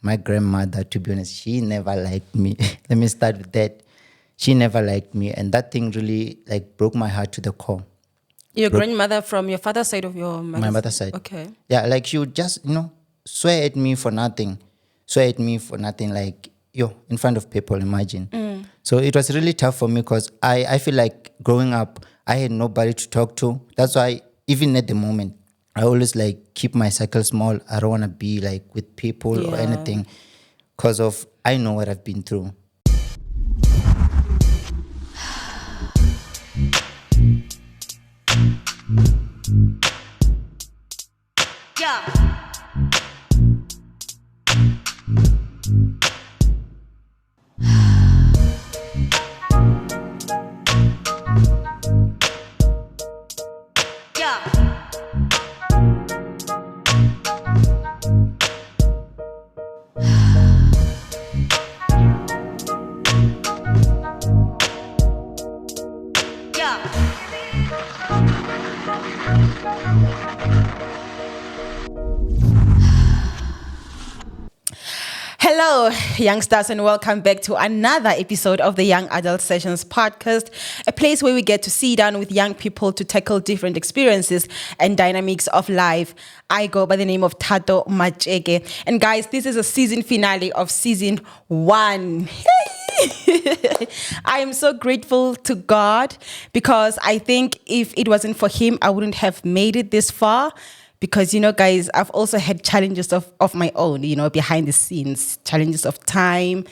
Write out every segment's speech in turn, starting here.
my grandmother, to be honest, she never liked me. Let me start with that. She never liked me, and that thing really like broke my heart to the core. Your grandmother from your father's side of your mother's My mother's side. Okay. Yeah, like she would just, swear at me for nothing. Swear at me for nothing, like, in front of people, imagine. So it was really tough for me because I feel like growing up, I had nobody to talk to. That's why, even at the moment, I always like keep my circle small. I don't want to be like with people or anything because of, I know what I've been through. Hello, youngsters, and welcome back to another episode of the Young Adult Sessions podcast, a place where we get to sit down with young people to tackle different experiences and dynamics of life. I go by the name of Tato Macheke. And guys, this is a season finale of season 1. I am so grateful to God because I think if it wasn't for Him, I wouldn't have made it this far. Because, guys, I've also had challenges of my own, behind the scenes, challenges of time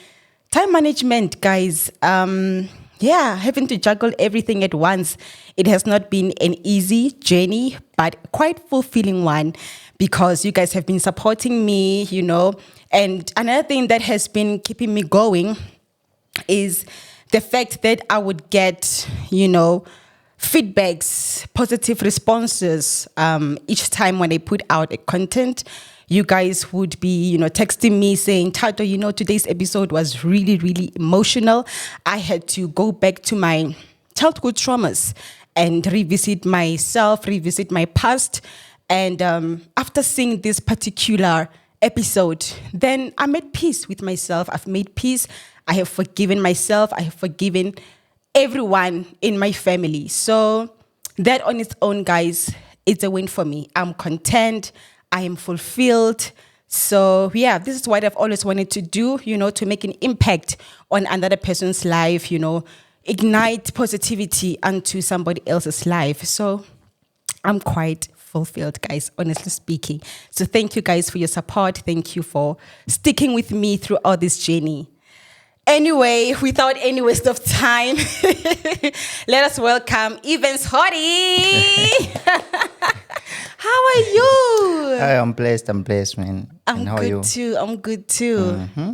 management, guys. Having to juggle everything at once. It has not been an easy journey, but quite fulfilling one because you guys have been supporting me, And another thing that has been keeping me going is the fact that I would get, feedbacks, positive responses each time when I put out a content. You guys would be, texting me saying, Tato, today's episode was really, really emotional. I had to go back to my childhood traumas and revisit myself, revisit my past. And after seeing this particular episode, then I'm at peace with myself. I've made peace. I have forgiven myself. I have forgiven everyone in my family. So that on its own, guys, it's a win for me. I'm content. I am fulfilled. So this is what I've always wanted to do, to make an impact on another person's life, ignite positivity onto somebody else's life. So I'm quite fulfilled, guys, honestly speaking. So thank you guys for your support. Thank you for sticking with me throughout this journey. Anyway, without any waste of time, let us welcome Evans Hottie. How are you? I'm blessed, man. I'm good too. Mm-hmm.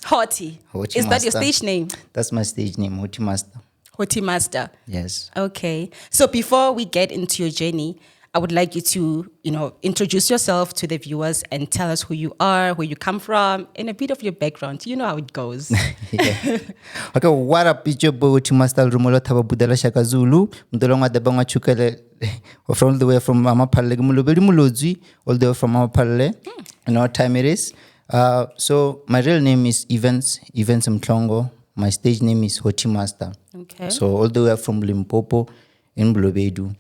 Hottie. Is that your stage name? That's my stage name, Hottie Master. Hottie Master. Yes. Okay. So before we get into your journey, I would like you to, introduce yourself to the viewers and tell us who you are, where you come from, and a bit of your background. You know how it goes. Okay, what up? It's your boy Master Rumolo Taba Budala Shaka Zulu. Mdolonga Debanga Chukele from the way from Mama Pale Mulubedi Mulodzi, all the way from Mama Pale. And what time it is. So my real name is Evans Mtlongo. My stage name is Hottie Master. Okay. So all the way from Limpopo in Bulobedu.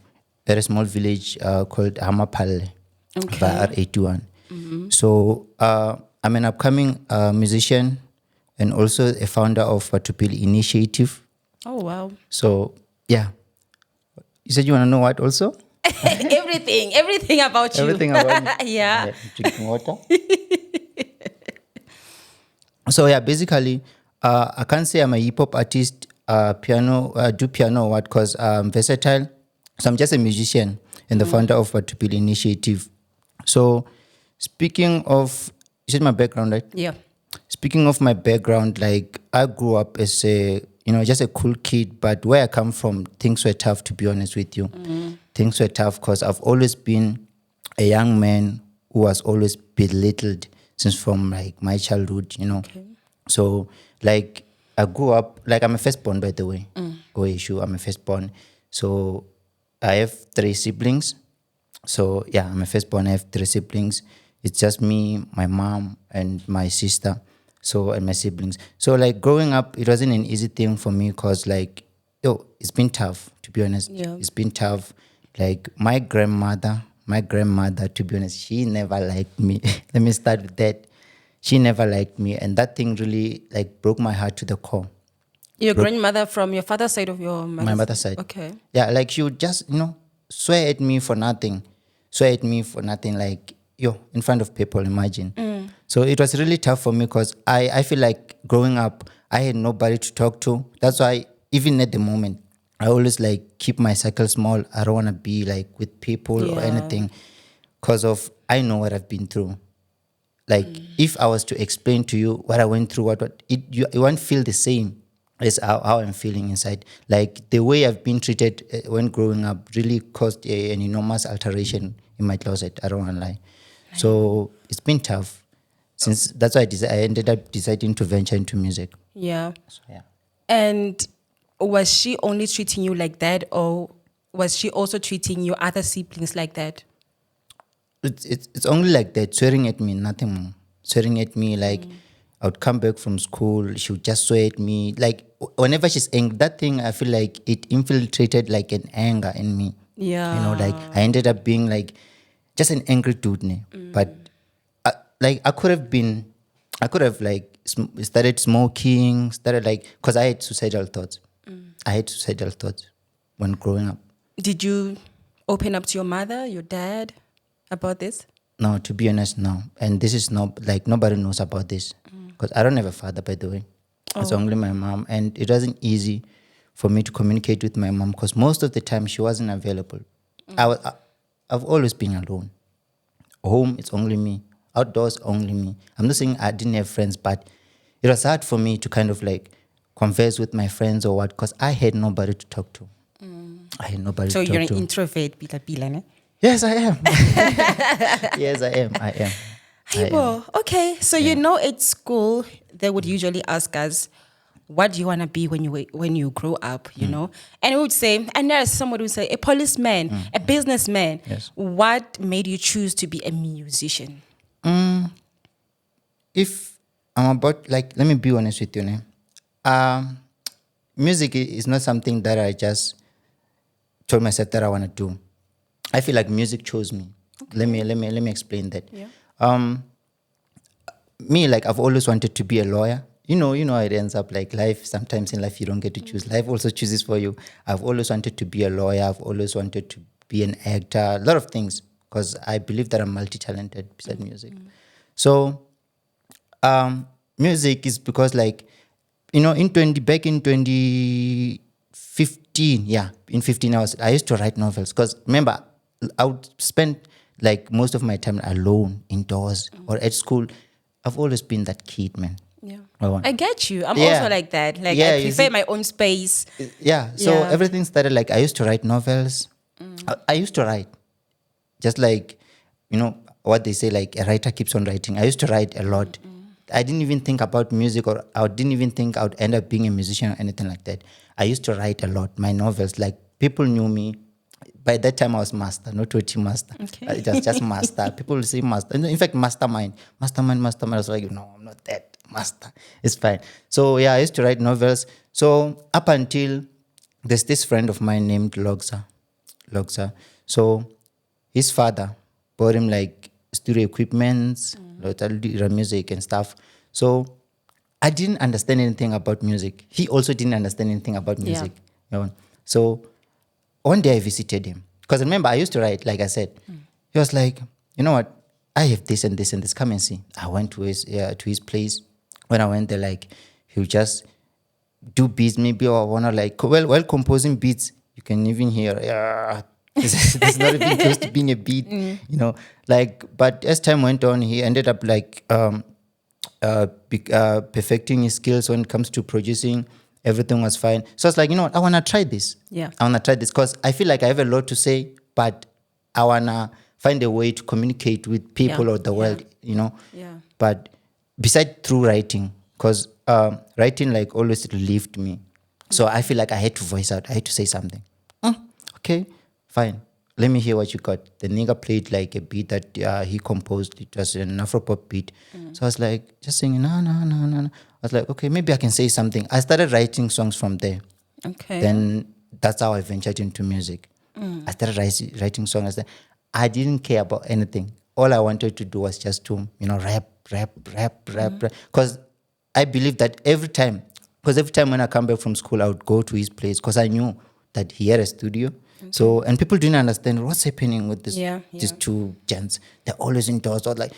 At a small village called Hamapale, via R81. Mm-hmm. So I'm an upcoming musician and also a founder of Batho Pele Initiative. Oh, wow. So, yeah. You said you want to know what also? Everything about you. Everything about me. Yeah. Drinking water. So, basically, I can't say I'm a hip-hop artist, do piano or what, because I'm versatile. So I'm just a musician and the founder of Batho Pele Initiative. So speaking of, you said my background, right? Yeah. Speaking of my background, like I grew up as a, just a cool kid, but where I come from, things were tough, to be honest with you. Mm-hmm. Things were tough because I've always been a young man who was always belittled since from like my childhood, Okay. So like I grew up, like I'm a firstborn, by the way. I'm a firstborn. So I have 3 siblings. So, I'm a firstborn. I have 3 siblings. It's just me, my mom, and my sister. So and my siblings. So like growing up, it wasn't an easy thing for me because like it's been tough to be honest. Yeah. It's been tough. Like my grandmother, to be honest, she never liked me. Let me start with that. She never liked me, and that thing really like broke my heart to the core. Your grandmother from your father's side of your My mother's side. Okay. Yeah, like she would just, swear at me for nothing. Swear at me for nothing, like, in front of people, imagine. So it was really tough for me because I feel like growing up, I had nobody to talk to. That's why, even at the moment, I always like keep my circle small. I don't want to be like with people or Yeah. anything because of, I know what I've been through. Like if I was to explain to you what I went through, you won't feel the same as how I'm feeling inside. Like the way I've been treated when growing up really caused an enormous alteration in my closet. I don't want to lie. So it's been tough. Since that's why I ended up deciding to venture into music. Yeah. So yeah. And was she only treating you like that, or was she also treating your other siblings like that? It's only like that, swearing at me, nothing more. Swearing at me, like I would come back from school, she would just swear at me. Like whenever she's angry, that thing, I feel like it infiltrated like an anger in me. Yeah. Like I ended up being like just an angry dude. But like I could have like started smoking, started like, because I had suicidal thoughts. I had suicidal thoughts when growing up. Did you open up to your mother, your dad about this? No, to be honest, no. And this is not like nobody knows about this because I don't have a father, by the way. It's only my mom, and it wasn't easy for me to communicate with my mom because most of the time she wasn't available. I've always been alone. Home, it's only me. Outdoors, only me. I'm not saying I didn't have friends, but it was hard for me to kind of like converse with my friends or what, because I had nobody to talk to. I had nobody So to talk you're an to. introvert, Bila, ne? Yes, I am. Yes, I am. I am. Well, okay. So at school they would usually ask us, "What do you want to be when you grow up?" And we would say, and there's somebody would say, "A policeman, a businessman." Yes. What made you choose to be a musician? If I'm about, like, let me be honest with you, music is not something that I just told myself that I want to do. I feel like music chose me. Let me explain that. Yeah. Me, like, I've always wanted to be a lawyer. You know how it ends up. Like life, sometimes in life you don't get to choose. Life also chooses for you. I've always wanted to be a lawyer. I've always wanted to be an actor. A lot of things, because I believe that I'm multi-talented besides music. So, music is because, like, back in 2015, in 15 I used to write novels, because remember, I would spend like most of my time alone indoors or at school. I've always been that kid, man. Yeah. I I get you. I'm Yeah. also like that. Like Yeah, I you prefer see- my own space. So Yeah. everything started, like, I used to write novels. I used to write, just like, what they say, like a writer keeps on writing. I used to write a lot. I didn't even think about music, or I didn't even think I would end up being a musician or anything like that. I used to write a lot. My novels, like, people knew me. By that time, I was master, not OT master. Okay. It was just master. People will say master. In fact, mastermind. Mastermind. I was like, no, I'm not that master. It's fine. So yeah, I used to write novels. So up until there's this friend of mine named Logza. So his father bought him like studio equipments, music and stuff. So I didn't understand anything about music. He also didn't understand anything about music. So one day I visited him, because remember, I used to write, like I said. He was like, you know what? I have this and this and this. Come and see. I went to his place. When I went there, like, he'll just do beats, maybe, or wanna, like, while composing beats, you can even hear, it's not even close to being a beat, like. But as time went on, he ended up like perfecting his skills when it comes to producing. Everything was fine. So I was like, you know what? I want to try this. Yeah. I want to try this because I feel like I have a lot to say, but I want to find a way to communicate with people Yeah. or the world, Yeah. But besides through writing, because writing, like, always relieved me. So I feel like I had to voice out. I had to say something. Okay, fine. let me hear what you got. The nigga played like a beat that he composed. It was an Afropop beat. So I was like, just singing, no, no, no, no, no. I was like, okay, maybe I can say something. I started writing songs from there. Okay. Then that's how I ventured into music. I started writing songs. I didn't care about anything. All I wanted to do was just to, rap. Because I believe that every time when I come back from school, I would go to his place because I knew that he had a studio. Okay. So, and people didn't understand what's happening with these two gents. They're always indoors. I was like,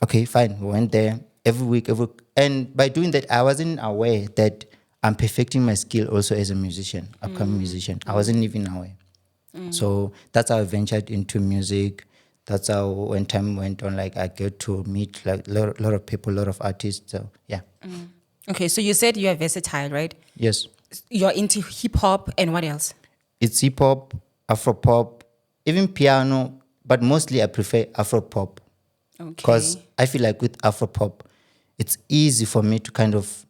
okay, fine. We went there every week. And by doing that, I wasn't aware that I'm perfecting my skill also as a musician, upcoming musician. I wasn't even aware. So that's how I ventured into music. That's how when time went on, like I get to meet like a lot of people, a lot of artists. So yeah. Okay, so you said you're versatile, right? Yes. You're into hip hop and what else? It's hip hop, Afro pop, even piano, but mostly I prefer Afro pop. Okay. Because I feel like with Afro pop, it's easy for me to kind of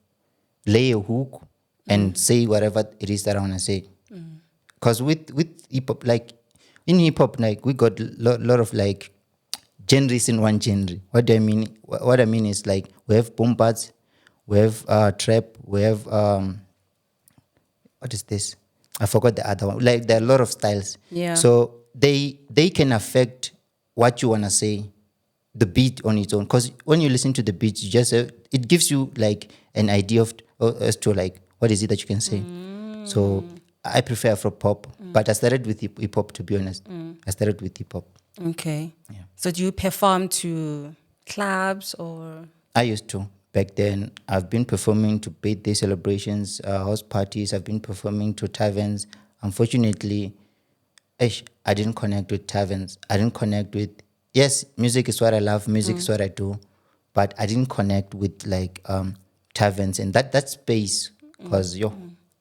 lay a hook and say whatever it is that I want to say. Because with hip hop, like in hip hop, like we got a lot of like genres in one genre. What do I mean? What I mean is like we have boom bads, we have trap, we have what is this? I forgot the other one. Like there are a lot of styles. Yeah. So they can affect what you wanna say, the beat on its own. Because when you listen to the beat, you just it gives you like an idea of as to like what is it that you can say. So I prefer Afro pop, but I started with hip hop. To be honest, I started with hip hop. Okay. Yeah. So do you perform to clubs or? I used to back then. I've been performing to birthday celebrations, house parties. I've been performing to taverns. Unfortunately, I didn't connect with taverns. I didn't connect with. Yes, music is what I love. Music is what I do, but I didn't connect with like taverns and that space because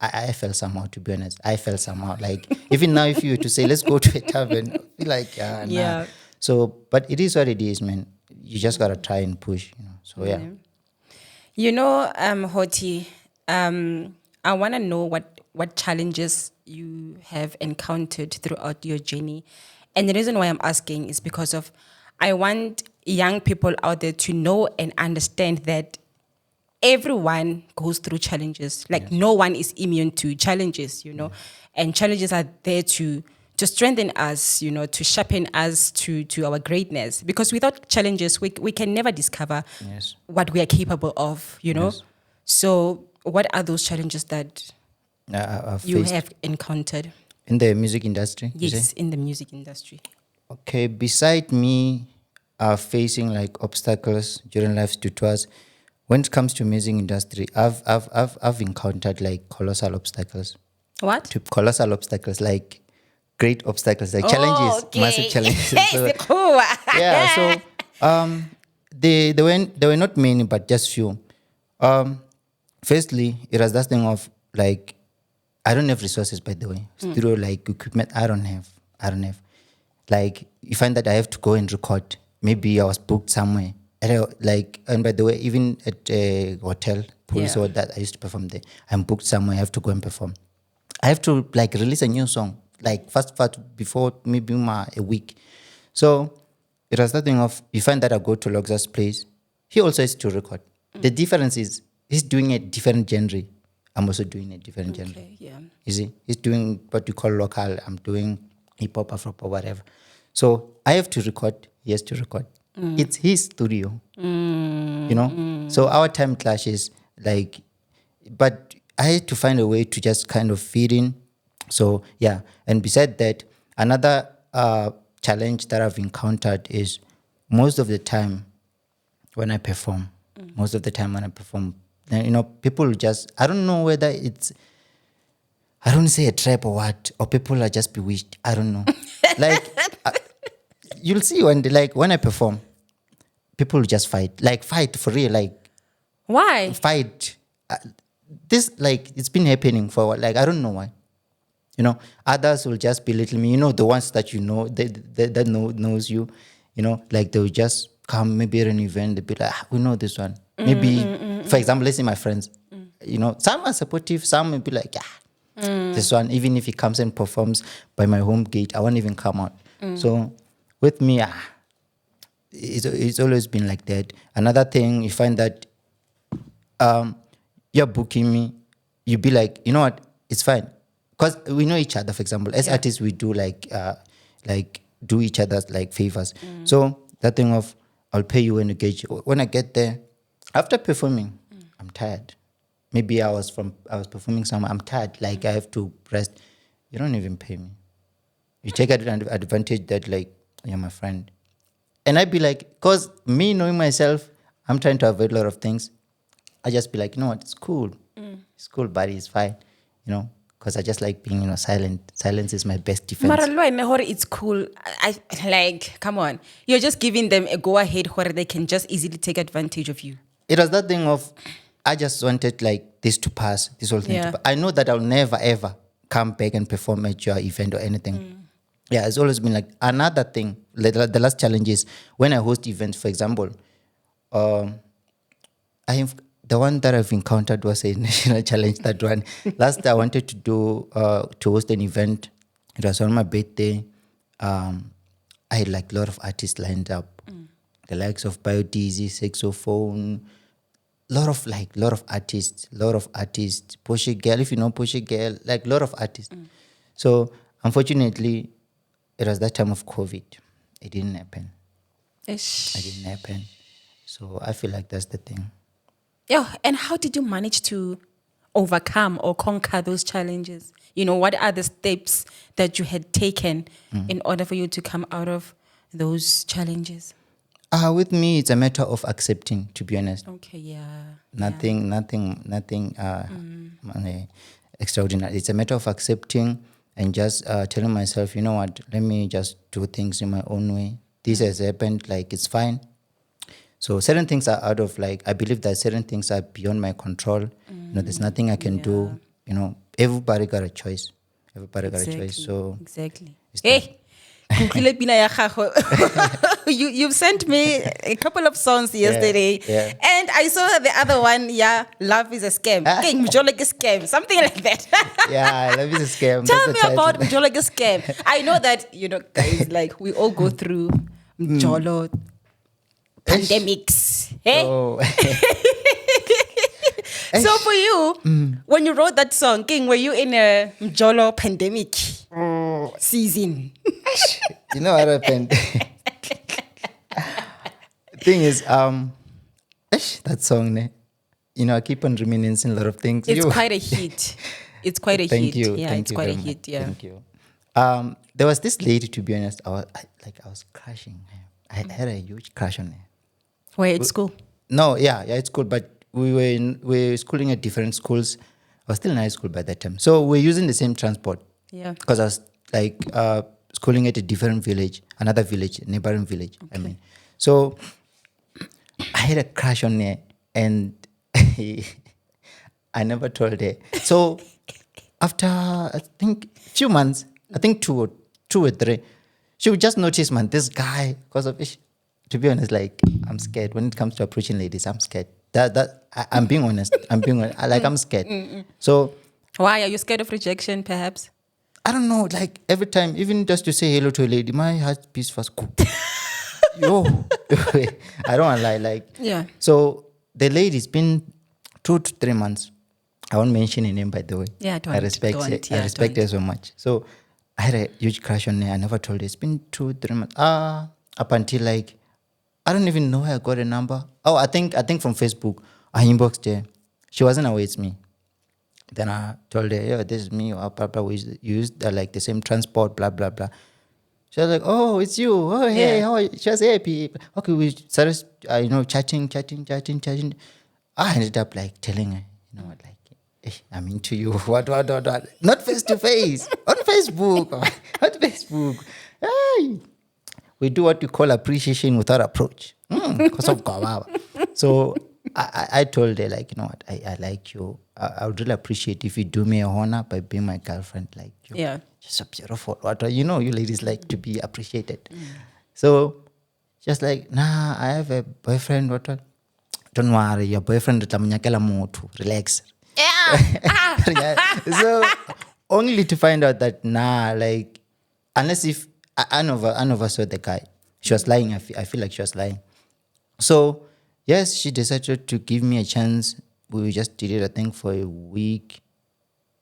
I felt somehow, to be honest. I felt somehow. Like, even now, if you were to say, let's go to a tavern, I'll be like, nah. Yeah. So, but it is what it is, man. You just got to try and push, So, yeah. Hoti, I want to know what challenges you have encountered throughout your journey. And the reason why I'm asking is because of I want young people out there to know and understand that everyone goes through challenges. Like no one is immune to challenges, and challenges are there to strengthen us, to sharpen us to our greatness. Because without challenges, we can never discover what we are capable of, Yes. So what are those challenges that I've you faced have encountered? in the music industry? you say? Yes, in the music industry. Okay, beside me facing like obstacles during life's detours, when it comes to music industry, I've encountered like colossal obstacles. What? Colossal obstacles, like great obstacles, like challenges, okay. massive challenges. So, Cool. yeah, so they were not many, but just few. Firstly, it was that thing of like I don't have resources, by the way. Studio like equipment, I don't have. Like you find that I have to go and record. Maybe I was booked somewhere. And by the way, even at a hotel, police or that I used to perform there. I'm booked somewhere. I have to go and perform. I have to like release a new song, like fast before maybe a week. So it was that thing of you find that I go to Loxa's place. He also has to record. The difference is he's doing a different genre. I'm also doing a different genre. Yeah. You see, he's doing what you call local. I'm doing hip hop, Afro pop, whatever. So I have to record. He has to record. It's his studio. So our time clashes, like, but I had to find a way to just kind of fit in. So yeah, and beside that, another challenge that I've encountered is most of the time when I perform, people just, I don't know whether it's, I don't say a trap or what, or people are just bewitched. I don't know. Like, you'll see when I perform, people just fight for real, like. Why? Fight. This, like, it's been happening for a while. Like, I don't know why. Others will just belittle me. The ones that that knows you. Like they will just come maybe at an event. They'll be like, we know this one. Maybe, for example, let's say my friends. Some are supportive. Some will be like, This one, even if he comes and performs by my home gate, I won't even come out. So with me, it's always been like that. Another thing, you find that you're booking me, you be like, you know what, it's fine. Because we know each other, for example. As artists, we do like do each other's like favors. So that thing of, I'll pay you when you get you. When I get there, after performing, I'm tired. Maybe I was performing somewhere, I'm tired, like I have to rest. You don't even pay me. You take advantage that like, you're my friend. And I'd be like, because me knowing myself, I'm trying to avoid a lot of things. I just be like, you know what, it's cool. It's cool, buddy, it's fine. You know, because I just like being, silent. Silence is my best defense. Maralwa, it's cool. I like, come on. You're just giving them a go ahead where they can just easily take advantage of you. It was that thing of, I just wanted like this to pass, this whole thing to pass. I know that I'll never ever come back and perform at your event or anything. Yeah, it's always been like another thing. The last challenge is when I host events, for example, the one that I've encountered was a national challenge. That one. Last I wanted to do to host an event. It was on my birthday. I had like a lot of artists lined up. The likes of Biodiesy, Saxophone, lot of artists, Porsche Girl, if you know Porsche Girl, like a lot of artists. So unfortunately, it was that time of COVID. It didn't happen. Ish. It didn't happen. So I feel like that's the thing. Yeah, and how did you manage to overcome or conquer those challenges? What are the steps that you had taken in order for you to come out of those challenges? With me, it's a matter of accepting, to be honest. Okay, yeah. Nothing extraordinary. It's a matter of accepting and just telling myself, you know what, let me just do things in my own way. This has happened, like, it's fine. So certain things are out of, like, I believe that certain things are beyond my control. There's nothing I can do. Everybody got a choice. Everybody got a choice. So exactly. Hey, you've sent me a couple of songs yesterday, and I saw the other one. Yeah, love is a scam. Mjolo is a scam, something like that. Yeah, love is a scam. Tell me about Mjolo is a scam. I know that guys, like we all go through Mjolo pandemics. Hey. Oh. So for you, when you wrote that song, King, were you in a Mjolo pandemic season? You know what happened? Thing is, that song, I keep on reminiscing a lot of things. It's quite a hit. It's quite a Thank hit. you. Yeah, Thank it's you quite a very hit. much. Yeah. Thank you. There was this lady, to be honest, I was crashing. I had a huge crush on her. Where at school? No, yeah, it's cool. But we were schooling at different schools. I was still in high school by that time. So we're using the same transport. Yeah. Because I was like schooling at a different village, another village, neighboring village. Okay. I mean, so I had a crush on her, and I never told her. So after I think few months, I think two or three, she would just notice, man, this guy, because of it. To be honest, like, I'm scared when it comes to approaching ladies. I'm scared. I'm being honest. I'm scared. So why are you scared of rejection? Perhaps I don't know. Like every time, even just to say hello to a lady, my heart beats fast. Yo, I don't want to lie. Like, yeah. So the lady's been 2 to 3 months. I won't mention her name, by the way. Yeah, I respect her so much. So I had a huge crush on her. I never told her. It's been 2 3 months. Up until like, I don't even know how I got a number. Oh, I think from Facebook. I inboxed her. She wasn't aware it's me. Then I told her, yeah, this is me. Blah, blah, blah. We used like the same transport, blah, blah, blah. She was like, oh, it's you. Oh, hey, how are you? She was happy. Okay, we started, chatting. I ended up like telling her, you know what, like, I'm into you. What? Not face to face. On Facebook. On Facebook. Hey. We do what we call appreciation without approach. Because of Kawaba. So I told her, like, you know what, I like you. I would really appreciate if you do me a honor by being my girlfriend. Like, you're so beautiful. You ladies like to be appreciated. So just like, nah, I have a boyfriend. What? Don't worry, your boyfriend is mutu. Relax. Yeah. So only to find out that like, unless if I never saw the guy. She was lying. I feel like she was lying. So yes, she decided to give me a chance. We just did it, I think, for a week.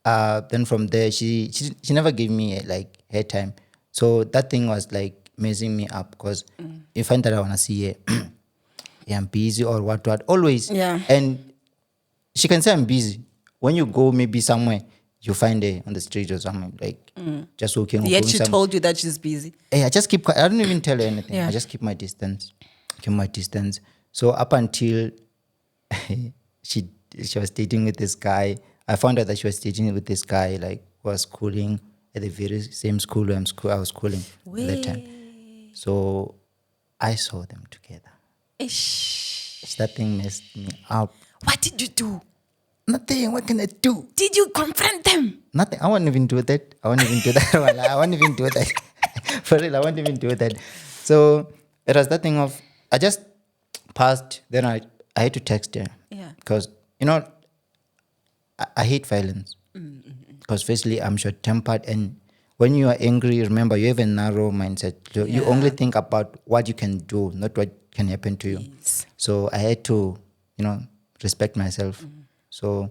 Then from there, she never gave me like her time. So that thing was like messing me up because you find that I wanna see her, yeah, I'm busy or what always. Yeah. And she can say I'm busy. When you go maybe somewhere, you find her on the street or something, like just walking. Or Yet going she told you that she's busy. Hey, I just keep quiet. I don't even tell her anything. Yeah. I just keep my distance. So up until she was dating with this guy, I found out that she was dating with this guy, like was schooling at the very same school where I was schooling at that time. So I saw them together. Ish. That thing messed me up. What did you do? Nothing. What can I do? Did you confront them? Nothing. I won't even do that. I won't even do that. For real, I won't even do that. So it was that thing of, I just passed, then I had to text her. Yeah. Because, I hate violence. Because firstly, I'm short-tempered, and when you are angry, remember, you have a narrow mindset. So you only think about what you can do, not what can happen to you. Yes. So I had to, respect myself. So,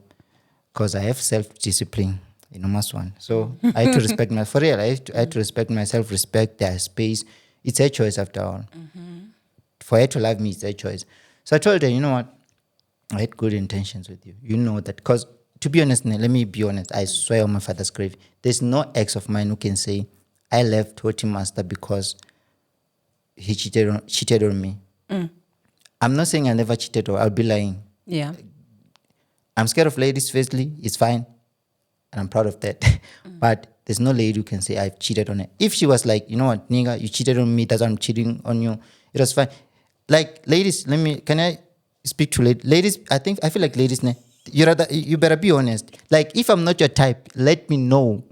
because I have self-discipline, must one. So I had to respect for real, I had to respect myself, respect their space. It's their choice after all. For her to love me, it's their choice. So I told her, you know what? I had good intentions with you. You know that. Because, to be honest, let me be honest, I swear on my father's grave, there's no ex of mine who can say, I left Hoti Master because he cheated on me. I'm not saying I never cheated, or I'll be lying. Yeah. I'm scared of ladies, firstly. It's fine. And I'm proud of that. But there's no lady who can say I've cheated on her. If she was like, you know what, nigga, you cheated on me, that's why I'm cheating on you, it was fine. Like, ladies, can I speak to ladies? Ladies, I feel like ladies, you better be honest. Like, if I'm not your type, let me know.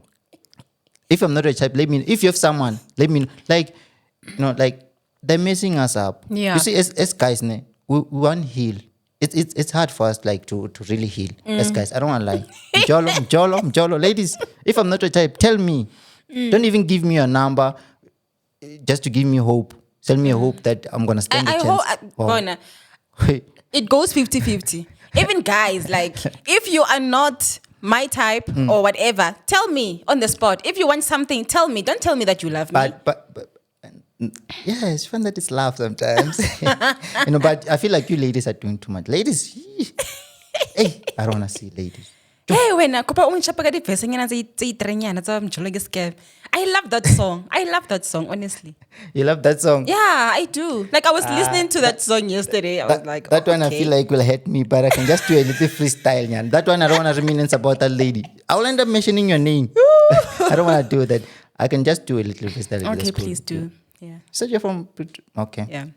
If I'm not your type, let me know. If you have someone, let me know. Like, like, they're messing us up. Yeah. You see, as guys, we want to heal. It's hard for us like to really heal as guys. I don't want to lie. Mjolo. Ladies, if I'm not your type, tell me. Don't even give me your number just to give me hope. Tell me a hope that I'm going to stand a chance. Bona, it goes 50-50. Even guys, like, if you are not my type or whatever, tell me on the spot. If you want something, tell me. Don't tell me that you love me. But yeah, it's fun that it's laugh sometimes. But I feel like you ladies are doing too much. Ladies, hey, I don't want to see ladies. Hey, when I love that song. Honestly. You love that song? Yeah, I do. Like, I was listening to that song yesterday. I was like, that one I feel like will hurt me, but I can just do a little freestyle. Yeah. That one I don't want to reminisce about that lady. I will end up mentioning your name. I don't want to do that. I can just do a little freestyle. Okay, please do. Yeah. So you're from... Okay. Yeah.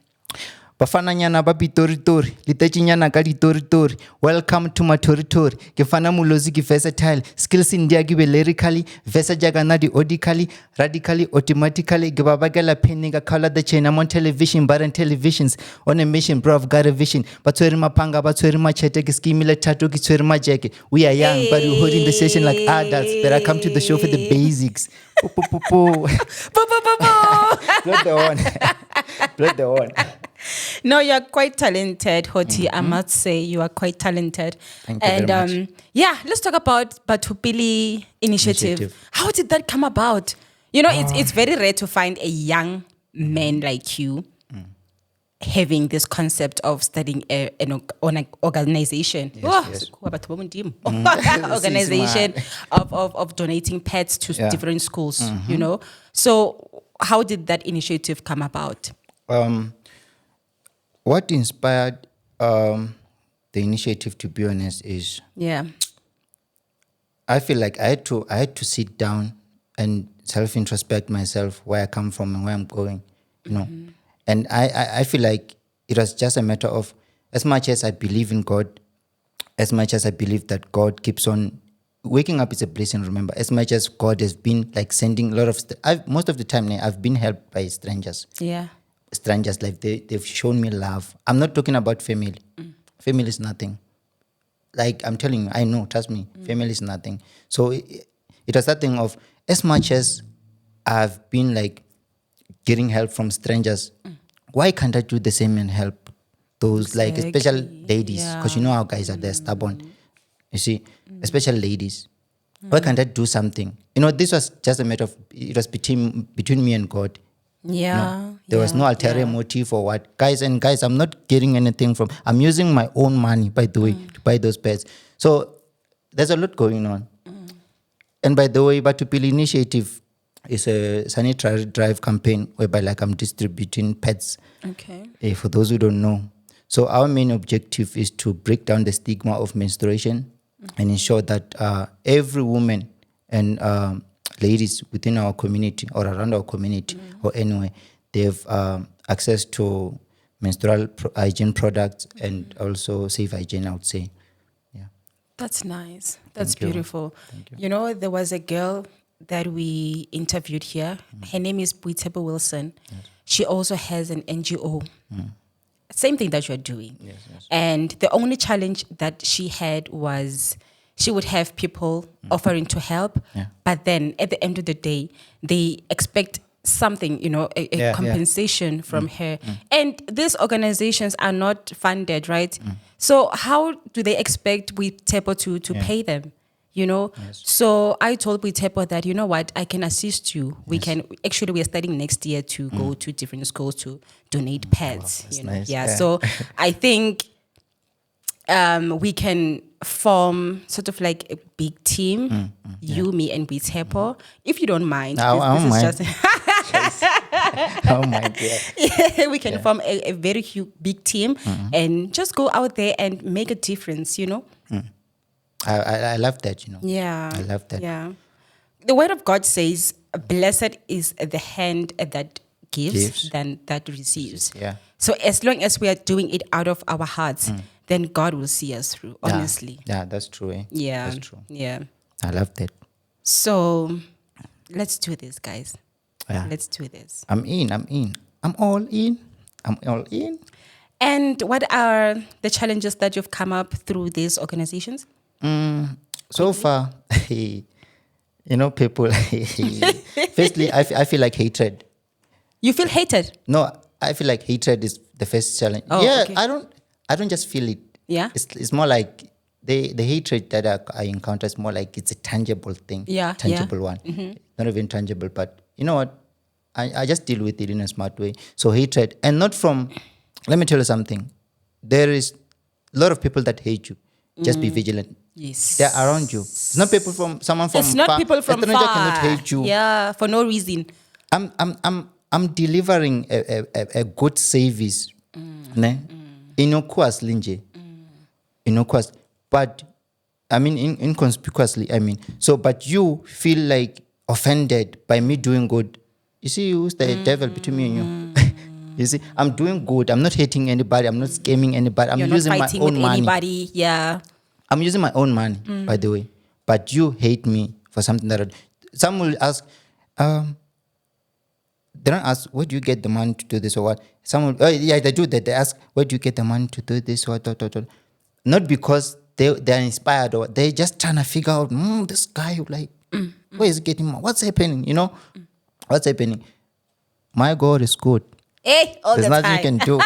Bafananyana ba bitoritori, litechinyana ka ditoritori. Welcome to my territory. Ke fana mulozi ki versatile. Skills India give lyrically, versa jagana di audically, radically, automatically. Give babagala penning a color the chain. I'm on television, but on televisions. On a mission, bro, I've got a vision. But to mapanga, but to machete, skimila tattoo, to jacket. We are young, but we're holding the session like adults. Better come to the show for the basics. Blood the horn. Blood the horn. No, you're quite talented, Hoti. I must say you are quite talented. Thank you very much. Yeah, let's talk about Batho Bili Initiative. How did that come about? It's very rare to find a young man like you having this concept of starting an organization. Yes. Organization of donating pets to different schools, So how did that initiative come about? What inspired the initiative, to be honest, is I feel like I had to sit down and self-introspect myself, where I come from and where I'm going, And I feel like it was just a matter of, as much as I believe in God, as much as I believe that God keeps on waking up is a blessing. Remember, as much as God has been like sending a lot of most of the time I've been helped by strangers. Yeah. Strangers, like they've shown me love. I'm not talking about family. Family is nothing. Like I'm telling you, I know, trust me, family is nothing. So it it was that thing of, as much as I've been like getting help from strangers, why can't I do the same and help those like special ladies? Because you know how guys are, they're stubborn. You see, especially ladies. Why can't I do something? You know, this was just a matter of, it was between me and God. Yeah. There was no ulterior motive or what. Guys, I'm not getting anything from, I'm using my own money, by the way, to buy those pets. So there's a lot going on. And by the way, Batho Pele Initiative is a sanitary drive campaign whereby like I'm distributing pets. Okay. For those who don't know. So our main objective is to break down the stigma of menstruation and ensure that every woman and ladies within our community or around our community or anywhere, they have access to menstrual hygiene products and also safe hygiene, I would say. Yeah. That's nice. That's beautiful. Thank you. You know, there was a girl that we interviewed here. Her name is Buitepo Wilson. Yes. She also has an NGO. Same thing that you're doing. Yes. And the only challenge that she had was she would have people offering to help, but then at the end of the day, they expect something, you know, a compensation from her. And these organizations are not funded, right? So how do they expect Buitepo to pay them? You know, so I told Buitepo that, you know what, I can assist you. We can actually, we are starting next year to go to different schools to donate pets. Wow, you know? nice. Yeah. So I think we can form sort of like a big team, you, me, and Buitepo, if you don't mind. Just oh my God. Yeah, we can form a very huge, big team and just go out there and make a difference, you know. I love that, you know. Yeah. I love that. Yeah. The word of God says, blessed is the hand that gives than that receives. Yeah. So as long as we are doing it out of our hearts, then God will see us through, honestly. Yeah, that's true. Eh? Yeah. That's true. Yeah. I love that. So let's do this, guys. Yeah. Let's do this. I'm in. I'm all in. And what are the challenges that you've come up through these organizations? So far, you know, people, firstly, I feel like hatred. You feel hated? No, I feel like hatred is the first challenge. Oh, yeah, okay. I don't just feel it. Yeah. It's more like the hatred that I encounter is more like it's a tangible thing. Yeah. Tangible one. Not even tangible, but you know what? I just deal with it in a smart way. So hatred, and not from, let me tell you something. There is a lot of people that hate you. Just be vigilant. Yes. They're around you. It's not people from someone from It's not far. people from Stranger far. cannot hate you. Yeah, for no reason. I'm delivering a good service. Ne? Innocuous linje. Innocuous. But I mean inconspicuously, I mean. So but you feel like offended by me doing good. You see who's the devil between me and you? You see, I'm doing good. I'm not hating anybody. I'm not scamming anybody. I'm You're using not my fighting own with money. anybody. Yeah. I'm using my own money, by the way. But you hate me for something that some will ask. They don't ask, where do you get the money to do this or what? Some will, they do that. They ask, where do you get the money to do this or what? Not because they're inspired or they're just trying to figure out, this guy, like, where is he getting money? What's happening? You know, what's happening? My God is good. Hey, all There's the nothing time. you can do.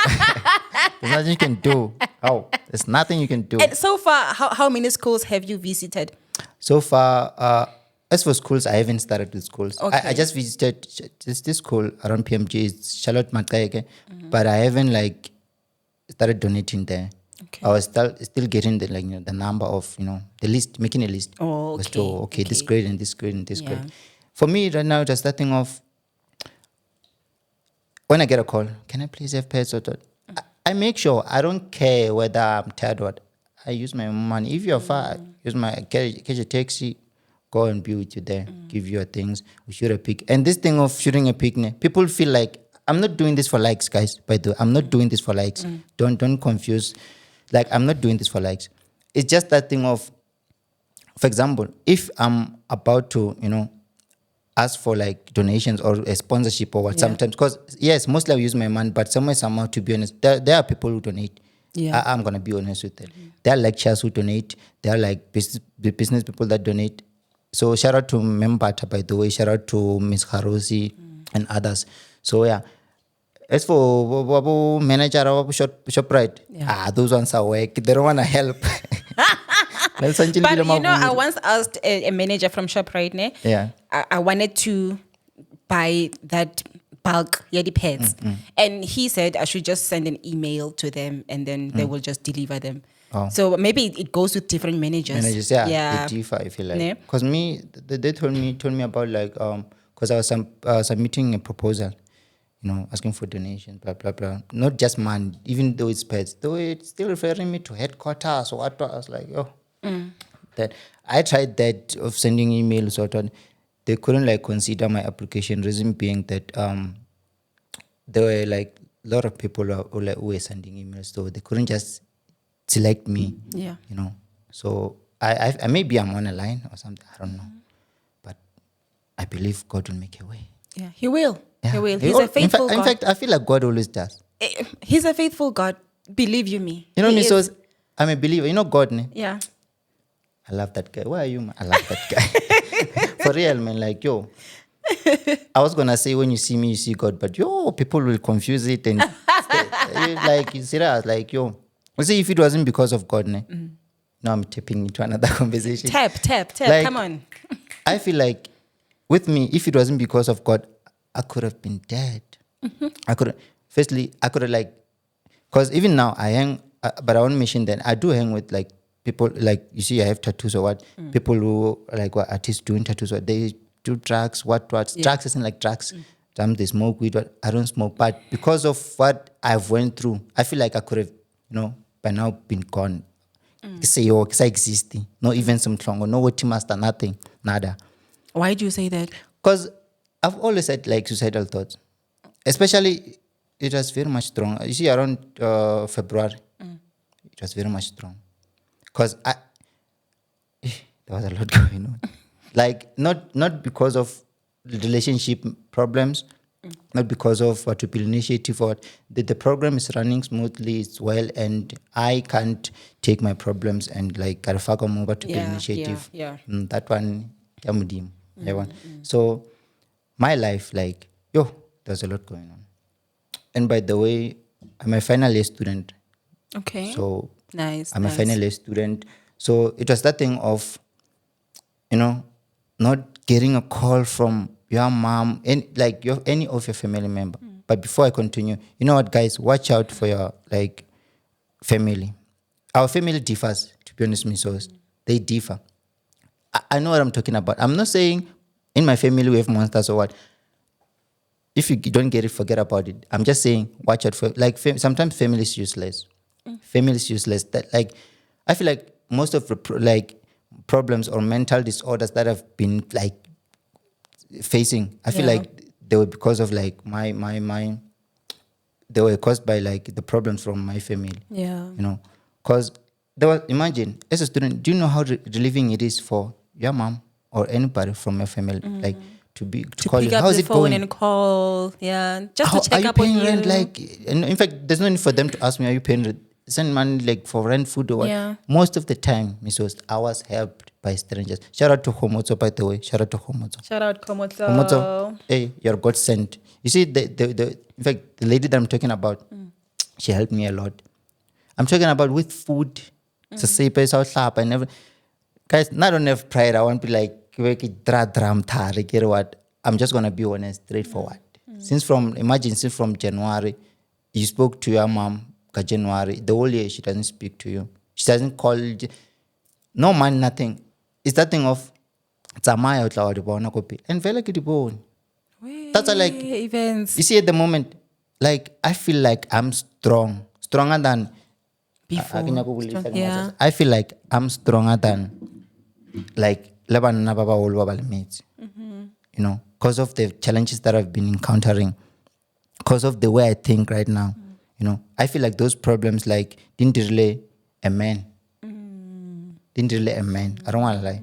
There's nothing you can do. How? There's nothing you can do. And so far, how many schools have you visited? So far, as for schools, I haven't started with schools. Okay. I just visited this school around PMG. It's Charlotte Makayeke, but I haven't like started donating there. Okay. I was still getting the number of the list, making a list. Oh, Was okay. to, okay, this grade and this grade and this Yeah. grade. For me right now, just that thing of when I get a call, can I please have pets or what? I make sure I don't care whether I'm tired or what. I use my money. If you're far, use catch a taxi, go and be with you there, give you your things, we shoot a pic. And this thing of shooting a pic, people feel like I'm not doing this for likes, guys. By the way, I'm not doing this for likes. Don't confuse. Like, I'm not doing this for likes. It's just that thing of, for example, if I'm about to, ask for like donations or a sponsorship or what, sometimes, because yes, mostly I use my money, but somehow, to be honest, there are people who donate. Yeah. I'm going to be honest with them. There are lecturers who donate. There are like business people that donate. So shout out to Batho, by the way. Shout out to Miss Harosi and others. So yeah. As for Babu manager of ShopRite, those ones are work. They don't want to help. But I once asked a manager from ShopRite, ne? Yeah. I wanted to buy that bulk yeti pads, and he said I should just send an email to them, and then they will just deliver them. Oh. So maybe it goes with different managers. Yeah. They differ, I feel like. Because they told me about like because I was submitting a proposal, asking for donation, blah blah blah. Not just man, even though it's pets, though it's still referring me to headquarters or what. I was like, that I tried that of sending emails or what. They couldn't like consider my application. Reason being that there were like a lot of people who were sending emails, so they couldn't just select me. Yeah. So I maybe I'm on a line or something. I don't know, but I believe God will make a way. Yeah, He will. Yeah. He will. He's a faithful God. In fact, I feel like God always does. He's a faithful God. Believe you me. You know me. So I'm a believer. God, ne? Yeah. I love that guy. Why are you, man? I love that guy. For real, man. Like, I was going to say when you see me, you see God. But, people will confuse it. And like, serious. Like, You see, if it wasn't because of God, ne? Now I'm tapping into another conversation. Tap. Like, come on. I feel like with me, if it wasn't because of God, I could have been dead. I could have like, because even now I hang, but I won't mention that I do hang with like people, like you see I have tattoos or what, people who like what artists doing tattoos, or they do drugs, drugs isn't like drugs. Some they smoke weed, but I don't smoke. But because of what I've went through, I feel like I could have, by now been gone. Say existing. No even some tlongo, no what master, nothing, nada. Why do you say that? Because I've always had like suicidal thoughts. Especially, it was very much strong. You see, around February, it was very much strong. Because there was a lot going on. Like, not because of relationship problems, not because of what to build initiative or the program is running smoothly, it's well, and I can't take my problems and like Karafaka over to build initiative. Yeah. That one, Yamudim. So my life, like, there's a lot going on. And by the way, I'm a final year student. Okay. So nice. I'm a final year student. So it was that thing of, not getting a call from your mom and like any of your family member. But before I continue, you know what, guys, watch out for your like family. Our family differs, to be honest, Miss. They differ. I know what I'm talking about. I'm not saying in my family we have monsters or what. If you don't get it, forget about it. I'm just saying, watch out for like sometimes family is useless. Family is useless. That like, I feel like most of the problems or mental disorders that I've been like facing, I feel like they were because of like my they were caused by like the problems from my family. Yeah. Because imagine as a student, do you know how relieving it is for your mom or anybody from your family, like to call pick you? up How's the it phone going? and call, just How to check are you up on paying you. rent? Like, and in fact, there's no need for them to ask me, are you paying rent? Send money like for rent, food or what. Yeah. Most of the time, Miss Host, I was helped by strangers. Shout out to Homotso, by the way. Shout out to Homotso. Shout out Komotso. Homotso, hey, you're God sent. You see, in fact, the lady that I'm talking about, she helped me a lot. I'm talking about with food. It's a safe place out and never. Guys, I don't have pride. I won't be like, what. I'm just gonna be honest, straightforward. Since from January, you spoke to your mom. January, the whole year she doesn't speak to you. She doesn't call. No man, nothing. It's that thing of Tsamaya utla wadi kopi and vela kidibone. That's a, like events. You see, at the moment, like I feel like I'm stronger than Before. Yeah. I feel like I'm stronger than like Lebanon Baba all mates. Because of the challenges that I've been encountering, because of the way I think right now. I feel like those problems like didn't relay a man. Didn't relay a man. I don't want to lie.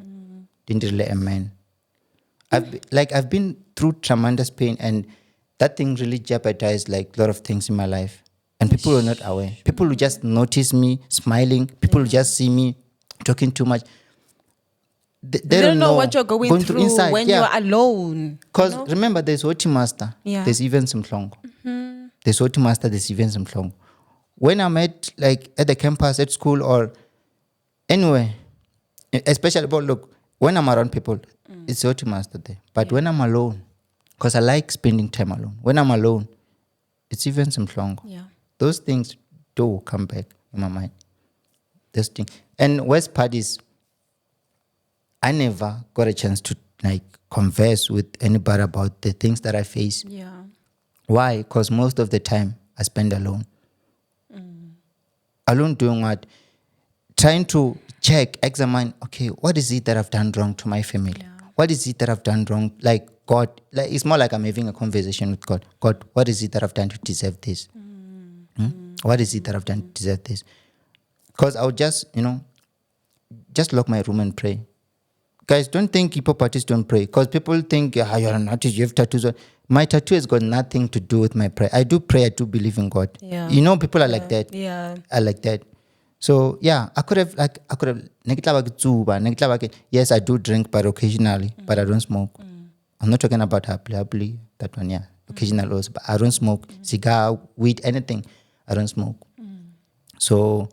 Didn't relay a man. I've been through tremendous pain, and that thing really jeopardized like a lot of things in my life. And people were not aware. People will just notice me smiling. People will just see me talking too much. they don't know what you're going through inside. when you're alone. Because remember, there's Oti Master. Yeah. There's even some Mhlongo. There's Oti Master. There's even some Mhlongo. When I'm at the campus, at school, or anywhere, especially, but look, when I'm around people, it's Oti Master there. But when I'm alone, because I like spending time alone. When I'm alone, it's even some Mhlongo. Yeah. Those things do come back in my mind. Those things. And worst part is, I never got a chance to converse with anybody about the things that I face. Yeah. Why? Because most of the time I spend alone. Alone doing what? Trying to examine, okay, what is it that I've done wrong to my family? Yeah. What is it that I've done wrong? Like God, it's more like I'm having a conversation with God. God, what is it that I've done to deserve this? What is it that I've done to deserve this? Because I'll just lock my room and pray. Guys, don't think hip hop artists don't pray. Because people think, you're an artist, you have tattoos. My tattoo has got nothing to do with my prayer. I do pray, I do believe in God. Yeah. People are like that. Yeah. I like that. So yeah, I could have yes, I do drink, but occasionally, but I don't smoke. I'm not talking about happily, that one, yeah. Occasional also, but I don't smoke. Cigar, weed, anything. I don't smoke. So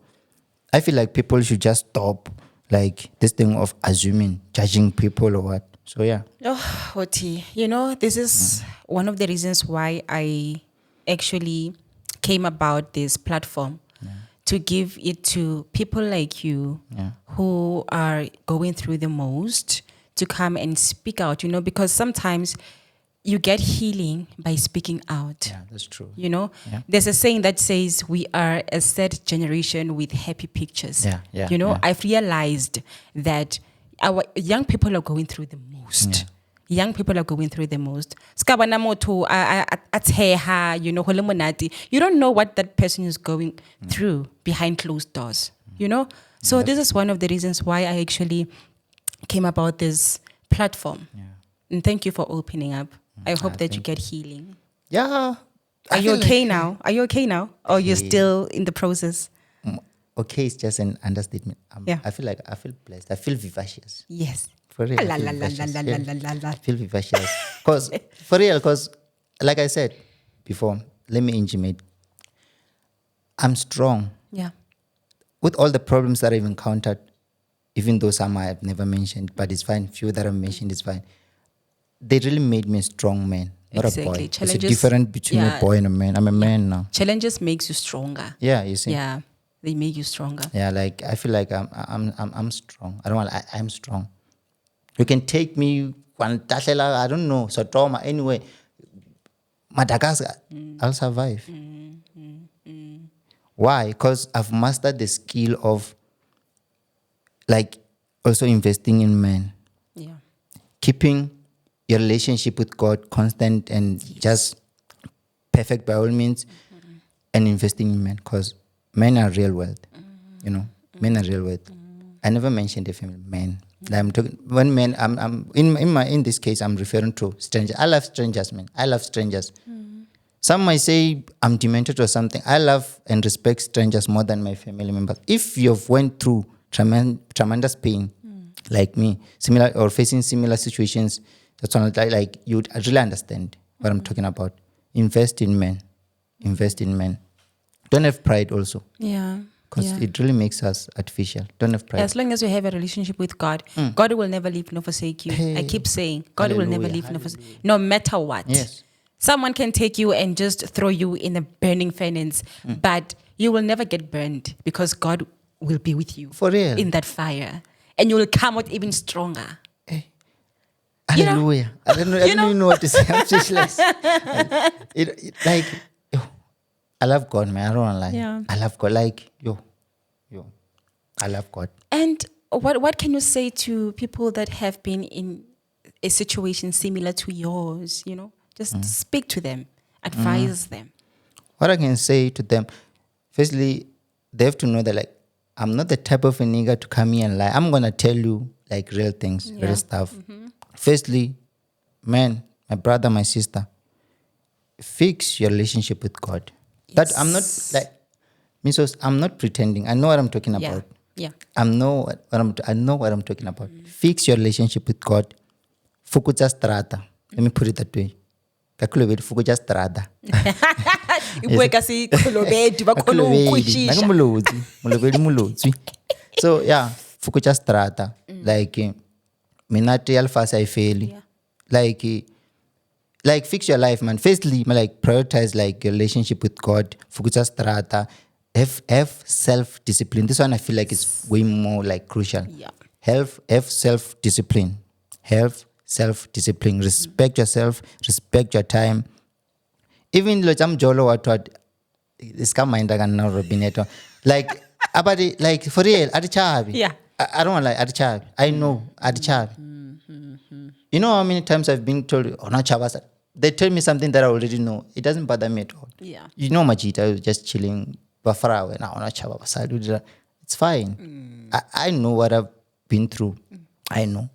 I feel like people should just stop this thing of assuming, judging people or what. So yeah. Oh, Oti, this is one of the reasons why I actually came about this platform, to give it to people like you who are going through the most, to come and speak out, because sometimes you get healing by speaking out. Yeah, that's true. There's a saying that says we are a sad generation with happy pictures. I've realized that our young people are going through the most. Young people are going through the most. You don't know what that person is going through behind closed doors. So this is one of the reasons why I actually came about this platform. And thank you for opening up. I hope that you get healing. Yeah. Are you okay now? Are you okay now? Or you're still in the process? Okay, it's just an understatement. I feel blessed. I feel vivacious. Yes. For real. I feel vivacious. Because, like I said before, let me intimate. I'm strong. Yeah. With all the problems that I've encountered, even though some I have never mentioned, but it's fine. Few that I've mentioned, it's fine. They really made me a strong man, not a boy. There's a difference between a boy and a man. I'm a man now. Challenges makes you stronger. Yeah, you see. Yeah, they make you stronger. Yeah, I feel like I'm strong. I'm strong. You can take me, I don't know, so trauma anyway. Madagascar, I'll survive. Why? Because I've mastered the skill of also investing in men. Yeah. Keeping your relationship with God constant and just perfect by all means, and investing in men, because men are real wealth. Men are real wealth. I never mentioned the family, men. I'm talking when men. I'm in this case, I'm referring to strangers. I love strangers, man. I love strangers. Some might say I'm demented or something. I love and respect strangers more than my family members. If you've went through tremendous pain, like me, similar or facing similar situations, that's not you'd really understand what I'm talking about. Invest in men. Invest in men. Don't have pride also. Yeah. Because it really makes us artificial. Don't have pride. As long as you have a relationship with God, God will never leave nor forsake you. Hey. I keep saying, God will never leave nor forsake you, no matter what. Yes. Someone can take you and just throw you in a burning furnace, but you will never get burned because God will be with you. For real. In that fire. And you will come out even stronger. Hey. Hallelujah. I don't even know what to say. I'm speechless. I love God, man. I don't want to lie. Yeah. I love God. I love God. And what can you say to people that have been in a situation similar to yours? Just speak to them, advise them. What I can say to them, firstly, they have to know that I'm not the type of a nigga to come here and lie. I'm gonna tell you real things, real stuff. Firstly, man, my brother, my sister, fix your relationship with God. Yes. That I'm not I'm not pretending. I know what I'm talking about. Yeah. I know what I'm talking about. Fix your relationship with God. Fukutsa strata. Let me put it that way. Kakulobedi fukutsa strata. So yeah, fukutsa strata. Like minati alfasa I fail. Like fix your life, man. Firstly, like prioritize like your relationship with God. Fukutsa strata. Have self-discipline. This one I feel like is way more like crucial. Yeah. Have self-discipline. Have self-discipline. Respect yourself. Respect your time. Even lo Mjolo what this come mind again now Robineto. Like abadi like for real at chabi. Yeah. I don't want like at chabi. I know at chabi. You know how many times I've been told, oh no chavas. They tell me something that I already know. It doesn't bother me at all. Yeah. You know Majita, I was just chilling. Bafara now no chava. It's fine. I know what I've been through. I know.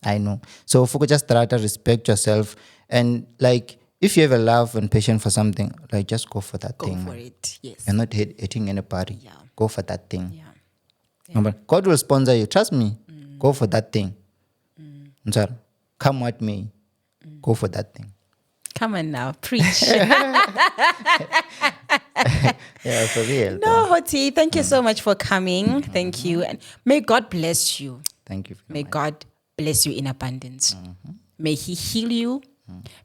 I know. So focus just try to respect yourself and like if you have a love and passion for something, like just go for that thing. Go for it. Yes. You're not hating anybody. Yeah. Go for that thing. Yeah. But God will sponsor you. Trust me. Go for that thing. Sir, come what may. Go for that thing. Come on now, preach. Yeah, for real. No, Hoti, thank you so much for coming. Thank you. And may God bless you. Thank you. May God bless you in abundance. May He heal you.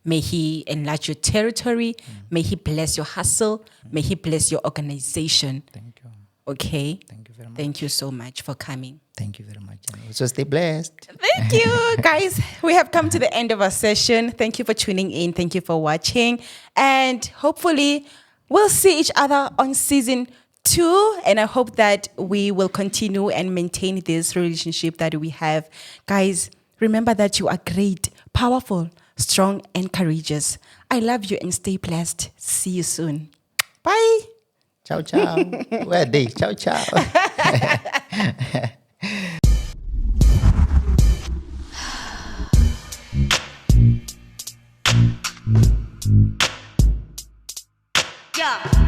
May He enlarge your territory. May He bless your hustle. May He bless your organization. Thank you. Okay? Thank you very much. Thank you so much for coming. Thank you very much. So stay blessed. Thank you, guys. We have come to the end of our session. Thank you for tuning in. Thank you for watching. And hopefully, we'll see each other on season 2. And I hope that we will continue and maintain this relationship that we have. Guys, remember that you are great, powerful, strong, and courageous. I love you and stay blessed. See you soon. Bye. Ciao, ciao. Where are they? Ciao, ciao. Yeah.